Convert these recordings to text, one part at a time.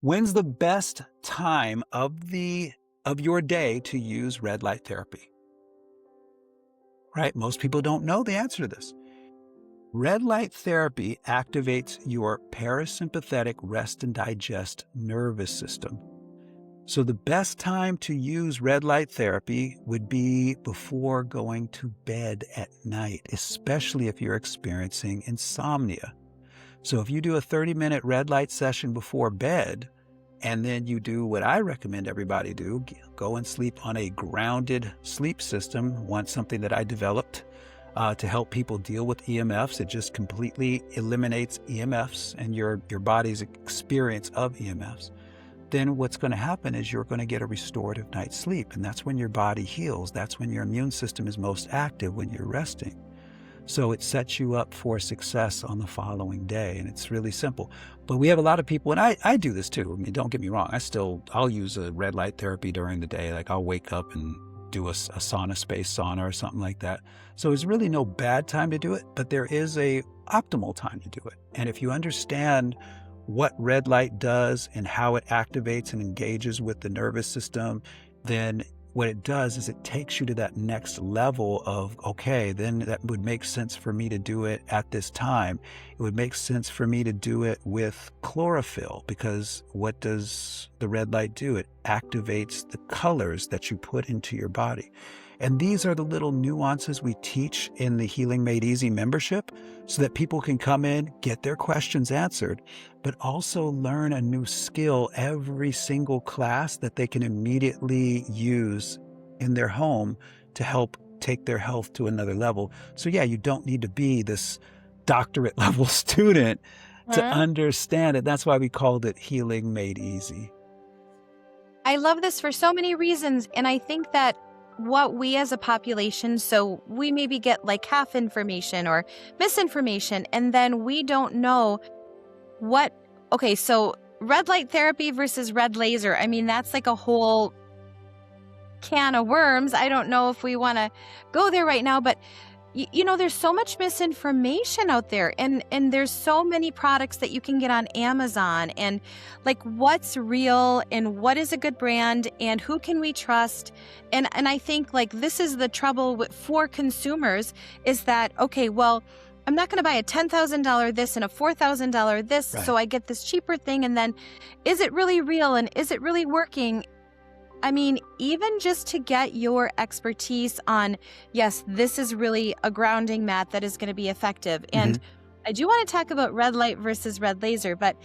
When's the best time of your day to use red light therapy? Right? Most people don't know the answer to this. Red light therapy activates your parasympathetic rest and digest nervous system. So the best time to use red light therapy would be before going to bed at night, especially if you're experiencing insomnia. So if you do a 30-minute red light session before bed, and then you do what I recommend everybody do, go and sleep on a grounded sleep system, something that I developed to help people deal with EMFs. It just completely eliminates EMFs and your body's experience of EMFs. Then what's going to happen is you're going to get a restorative night's sleep. And that's when your body heals. That's when your immune system is most active, when you're resting. So it sets you up for success on the following day. And it's really simple. But we have a lot of people, and I do this too. I mean, don't get me wrong. I'll use a red light therapy during the day. Like I'll wake up and do a sauna space sauna or something like that. So there's really no bad time to do it, but there is a optimal time to do it. And if you understand what red light does and how it activates and engages with the nervous system, then what it does is it takes you to that next level of, okay, then that would make sense for me to do it at this time. It would make sense for me to do it with chlorophyll, because what does the red light do? It activates the colors that you put into your body. And these are the little nuances we teach in the Healing Made Easy membership so that people can come in, get their questions answered, but also learn a new skill every single class that they can immediately use in their home to help take their health to another level. So yeah, you don't need to be this doctorate level student to Mhm. understand it. That's why we called it Healing Made Easy. I love this for so many reasons. And I think that what we as a population, so we maybe get like half information or misinformation, and then we don't know what, okay, so red light therapy versus red laser. I mean, that's like a whole can of worms. I don't know if we want to go there right now, but there's so much misinformation out there, and there's so many products that you can get on Amazon, and like what's real and what is a good brand and who can we trust? And I think like this is the trouble for consumers, is that, okay, well, I'm not going to buy a $10,000 this and a $4,000 this, so Right. I get this cheaper thing, and then is it really real and is it really working? I mean, even just to get your expertise on, yes, this is really a grounding mat that is going to be effective. And Mhm. I do want to talk about red light versus red laser, but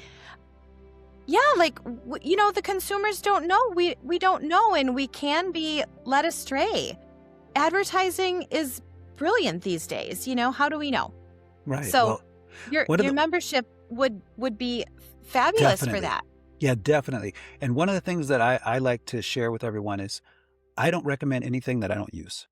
yeah, like, the consumers don't know. We don't know, and we can be led astray. Advertising is brilliant these days. How do we know? Right. So Well, your one of your the membership would be fabulous for definitely. that. Yeah, definitely. And one of the things that I like to share with everyone is I don't recommend anything that I don't use,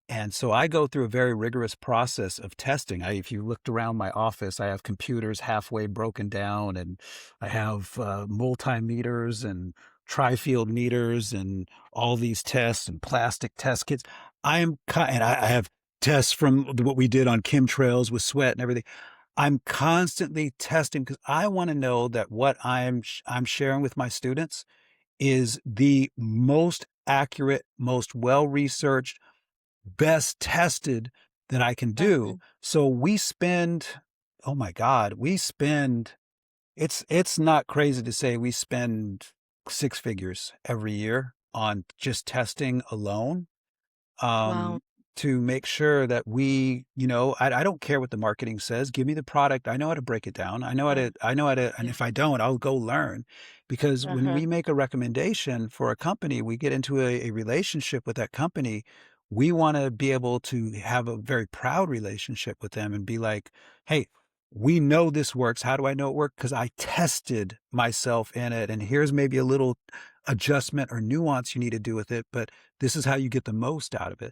and so I go through a very rigorous process of testing. If you looked around my office, I have computers halfway broken down, and I have multimeters and tri-field meters and all these tests and plastic test kits. And I have tests from what we did on chemtrails with sweat and everything. I'm constantly testing because I want to know that what I'm sharing with my students is the most accurate, most well-researched, best tested that I can do. Mhm. So we spend, oh my God, we spend, it's not crazy to say we spend six figures every year on just testing alone, Wow. um, to make sure that I don't care what the marketing says. Give me the product. I know how to break it down. Yeah. I know how to, and Yeah. if I don't, I'll go learn. Because when Uh-huh. we make a recommendation for a company, we get into a relationship with that company. We want to be able to have a very proud relationship with them and be like, hey, we know this works. How do I know it worked? Because I tested myself in it. And here's maybe a little adjustment or nuance you need to do with it. But this is how you get the most out of it.